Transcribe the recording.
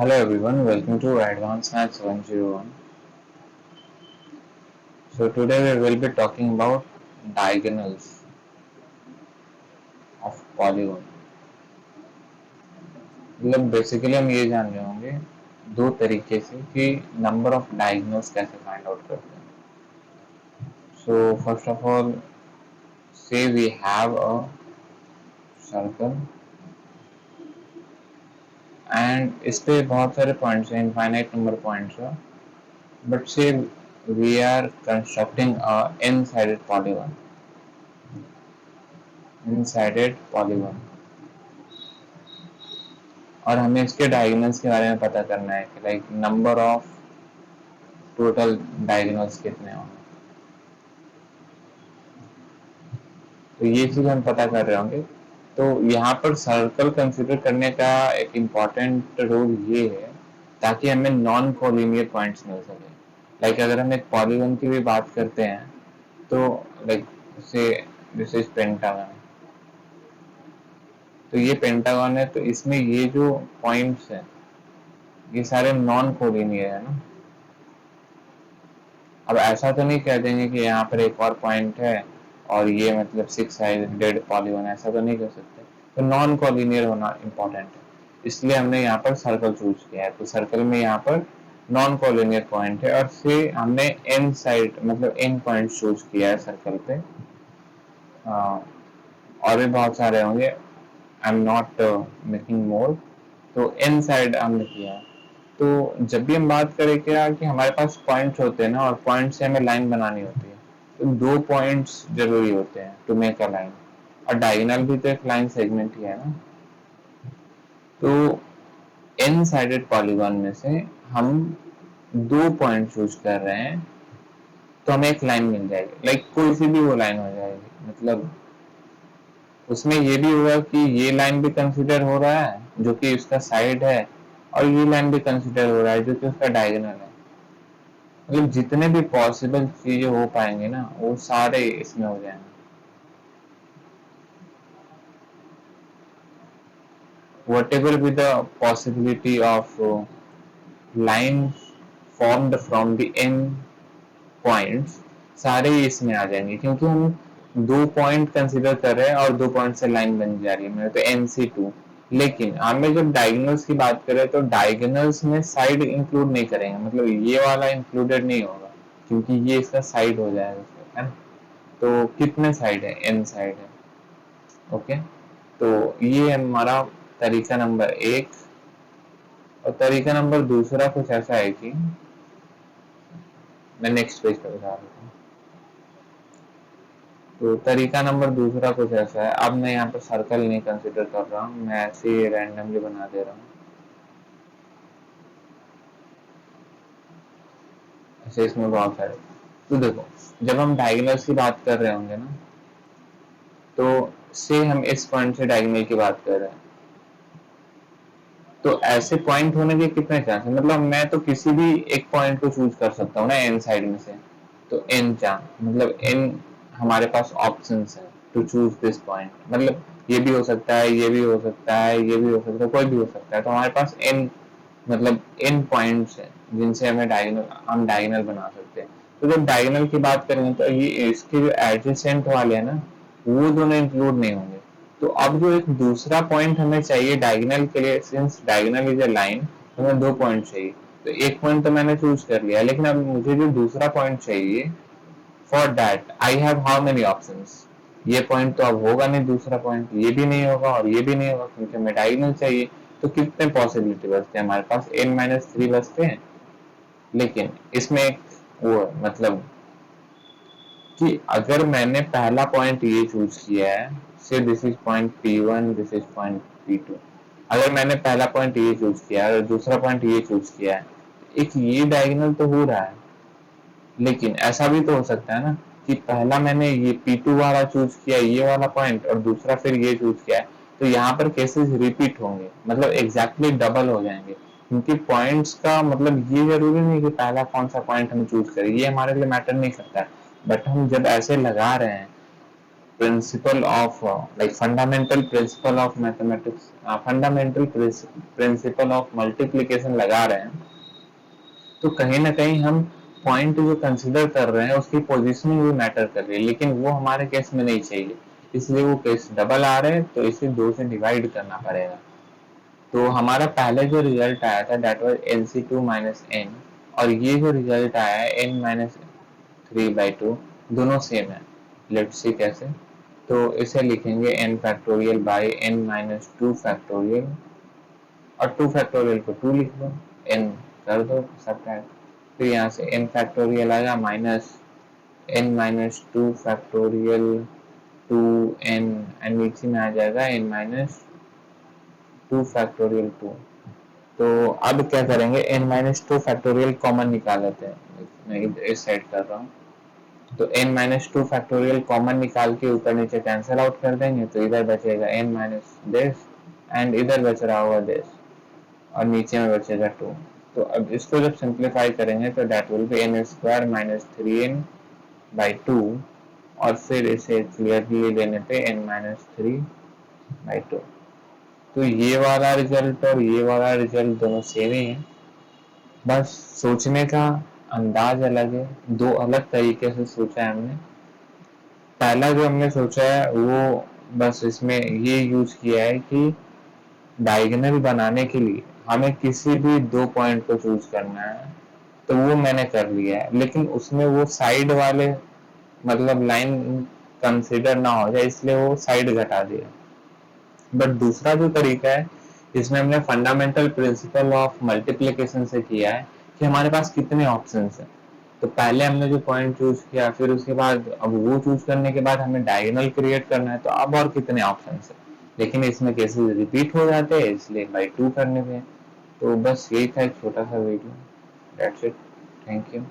Hello everyone, welcome to Advanced Maths 101. So today we will be talking about diagonals of polygon. मतलब basically हम ये जान रहे होंगे दो तरीके से कि नंबर ऑफ डायगोनल्स कैसे फाइंड आउट करते हैं. So first of all say we have a circle and इस पे बहुत सारे पॉइंट्स हैं, इनफाइनाइट नंबर पॉइंट्स हैं, but say we are constructing a N sided polygon और हमें इसके डायगोनल्स के बारे में पता करना है कि like number of total diagonals कितने होंगे. तो ये चीज हम पता कर रहे होंगे. तो यहाँ पर सर्कल कंसिडर करने का एक इम्पॉर्टेंट रोल ये है ताकि हमें नॉन कोलिनियर पॉइंट्स मिल सके. लाइक अगर हम एक पॉलीगॉन की भी बात करते हैं तो लाइक से दिस इज पेंटागन. तो ये पेंटागन है, तो इसमें ये जो पॉइंट्स हैं ये सारे नॉन कोलिनियर है ना. अब ऐसा तो नहीं कह देंगे कि यहाँ पर एक और पॉइंट है और ये मतलब सिक्स साइडेड पॉलीगॉन, ऐसा तो नहीं कर सकते. तो नॉन कोलिनियर होना इम्पोर्टेंट है, इसलिए हमने यहाँ पर सर्कल चूज किया है. तो सर्कल में यहाँ पर नॉन कोलिनियर पॉइंट है और से हमने एन साइड मतलब एन पॉइंट चूज किया है सर्कल पे. और भी बहुत सारे होंगे, I am not making more. तो एन साइड हमने किया है. तो जब भी हम बात करें क्या कि हमारे पास पॉइंट्स होते हैं ना और पॉइंट से हमें लाइन बनानी होती है, तो दो पॉइंट्स जरूरी होते हैं टू मेक अ लाइन. और डायगोनल भी तो एक लाइन सेगमेंट ही है ना. तो एन साइडेड पॉलीगॉन में से हम दो पॉइंट चूज कर रहे हैं तो हमें एक लाइन मिल जाएगी. लाइक कोई सी भी वो लाइन हो जाएगी. मतलब उसमें ये भी होगा कि ये लाइन भी कंसिडर हो रहा है जो कि उसका साइड है और ये लाइन भी कंसिडर हो रहा है जो कि उसका डायगोनल है. मतलब जितने भी पॉसिबल चीजें हो पाएंगे ना वो सारे इसमें हो जाएंगे. whatever be the possibility of line formed from the end points सारे ही इसमें आ जाएंगे, क्योंकि हम दो पॉइंट कंसिडर कर रहे हैं और दो पॉइंट से लाइन बन जा रही है मेरे, तो NC2. लेकिन हमें जब डायगोनल्स की बात करें तो डायगोनल्स में साइड इंक्लूड नहीं करेंगे. मतलब ये वाला इंक्लूडेड नहीं होगा क्योंकि ये इसका साइड हो जाएगा, है ना. तो कितने साइड है? N साइड है. ओके. तो ये हमारा तरीका नंबर एक. और तरीका नंबर दूसरा कुछ ऐसा है कि मैं नेक्स्ट पेज पर बता देता हूँ. तो तरीका नंबर दूसरा कुछ ऐसा है. अब मैं यहाँ पर सर्कल नहीं कंसिडर कर रहा हूँ, मैं ऐसे ही रैंडमली बना दे रहा हूँ. ऐसे इसमें बहुत सारे. तो देखो, जब हम डायगोनल्स की बात कर रहे होंगे ना, तो से हम इस पॉइंट से डायगोनल की बात कर रहे हैं, तो ऐसे पॉइंट होने के कितने चांस है. मतलब मैं तो किसी भी एक पॉइंट को चूज कर सकता हूँ ना एन साइड में से. तो एन चांस मतलब एन हमारे पास ऑप्शंस है टू चूज दिस पॉइंट. मतलब ये भी हो सकता है, ये भी हो सकता है, ये भी हो सकता है, कोई भी हो सकता है. तो हमारे पास एन मतलब एन पॉइंट्स है जिनसे हम डायगोनल बना सकते हैं. तो जब डायगोनल की बात करेंगे तो ये इसके जो एडजेसेंट वाले हैं ना वो दोनों इंक्लूड नहीं होंगे. तो अब जो एक दूसरा पॉइंट हमें चाहिए डायगोनल के लिए, since diagonal is a line, तो हमें दो पॉइंट चाहिए. तो एक पॉइंट तो मैंने चूज कर लिया, लेकिन अब मुझे जो दूसरा पॉइंट चाहिए, for that I have how many options. ये पॉइंट तो अब होगा नहीं, दूसरा पॉइंट ये भी नहीं होगा और ये भी नहीं होगा क्योंकि हमें डायगोनल चाहिए. तो कितने पॉसिबिलिटी बचते हैं हमारे पास? n-3 बचते हैं. लेकिन इसमें एक वो मतलब कि अगर मैंने पहला पॉइंट ये चूज किया है, से this is point P1, this is point P2. अगर मैंने पहला पॉइंट ये चूज किया है और दूसरा पॉइंट ये चूज किया है, एक ये डायगोनल तो हो रहा है. लेकिन ऐसा भी तो हो सकता है ना कि पहला मैंने ये P2 वाला चूज किया, ये वाला पॉइंट, और दूसरा फिर ये चूज किया है. तो यहाँ पर केसेस रिपीट होंगे, मतलब एग्जैक्टली डबल हो जाएंगे. क्योंकि पॉइंट्स का मतलब ये जरूरी नहीं कि पहला कौन सा पॉइंट हम चूज करें, ये हमारे लिए मैटर नहीं करता है. बट हम जब ऐसे लगा रहे हैं principle of like fundamental principle of mathematics, fundamental principle of multiplication लगा रहे हैं, तो कहीं ना कहीं हम पॉइंट जो कंसिडर कर रहे हैं उसकी पोजीशनिंग भी मैटर कर रही है, लेकिन वो हमारे केस में नहीं चाहिए, इसलिए वो केस डबल आ रहे हैं, तो इसे 2 से डिवाइड करना पड़ेगा। तो हमारा पहले जो रिजल्ट आया था that was NC2 minus N, और ये जो रिजल्ट आया है n माइनस 3/2, दोनों सेम है। लेट्स सी कैसे। तो इसे लिखेंगे n factorial by n minus 2 factorial, और 2 फैक्टोरियल को 2 लिख दो, n कर दो सबट्रैक्ट, फिर यहाँ से n फैक्टोरियल आएगा minus n minus 2 factorial 2n, and नीचे में आ जाएगा n माइनस 2 फैक्टोरियल 2। तो अब क्या करेंगे, n माइनस 2 फैक्टोरियल कॉमन निकाल लेते हैं, मैं इस साइड कर रहा हूँ। तो n माइनस 2 फैक्टोरियल कॉमन निकाल के ऊपर नीचे कैंसिल आउट कर देंगे, तो इधर बचेगा n माइनस दिस, एंड इधर बच रहा होगा दिस, और नीचे में बचेगा 2। तो अब इसको जब सिंप्लीफाई करेंगे तो that will be n square minus 3n/2, और फिर इसे क्लियरली लेने पे n माइनस 3/2। तो ये वाला रिजल्ट और ये वाला रिजल्ट दोनों सेम ही है, बस सोचने का अंदाज अलग है, दो अलग तरीके से सोचा है हमने। पहला जो हमने सोचा है वो बस इसमें ये यूज किया है कि डायगोनल बनाने के लिए हमें किसी भी 2 पॉइंट को चूज करना है, तो वो मैंने कर लिया है, लेकिन उसमें वो साइड वाले मतलब लाइन कंसिडर ना हो जाए, इसलिए वो साइड घटा दिया। बट दूसरा जो तरीका है, इसमें हमने फंडामेंटल प्रिंसिपल ऑफ मल्टीप्लिकेशन से किया है कि हमारे पास कितने ऑप्शंस हैं। तो पहले हमने जो पॉइंट चूज किया, फिर उसके बाद अब वो चूज करने के बाद हमें डायगोनल क्रिएट करना है, तो अब और कितने ऑप्शंस हैं, लेकिन इसमें केसेस रिपीट हो जाते हैं, इसलिए बाई 2 करने में। तो बस यही था एक छोटा सा video. That's it, thank you.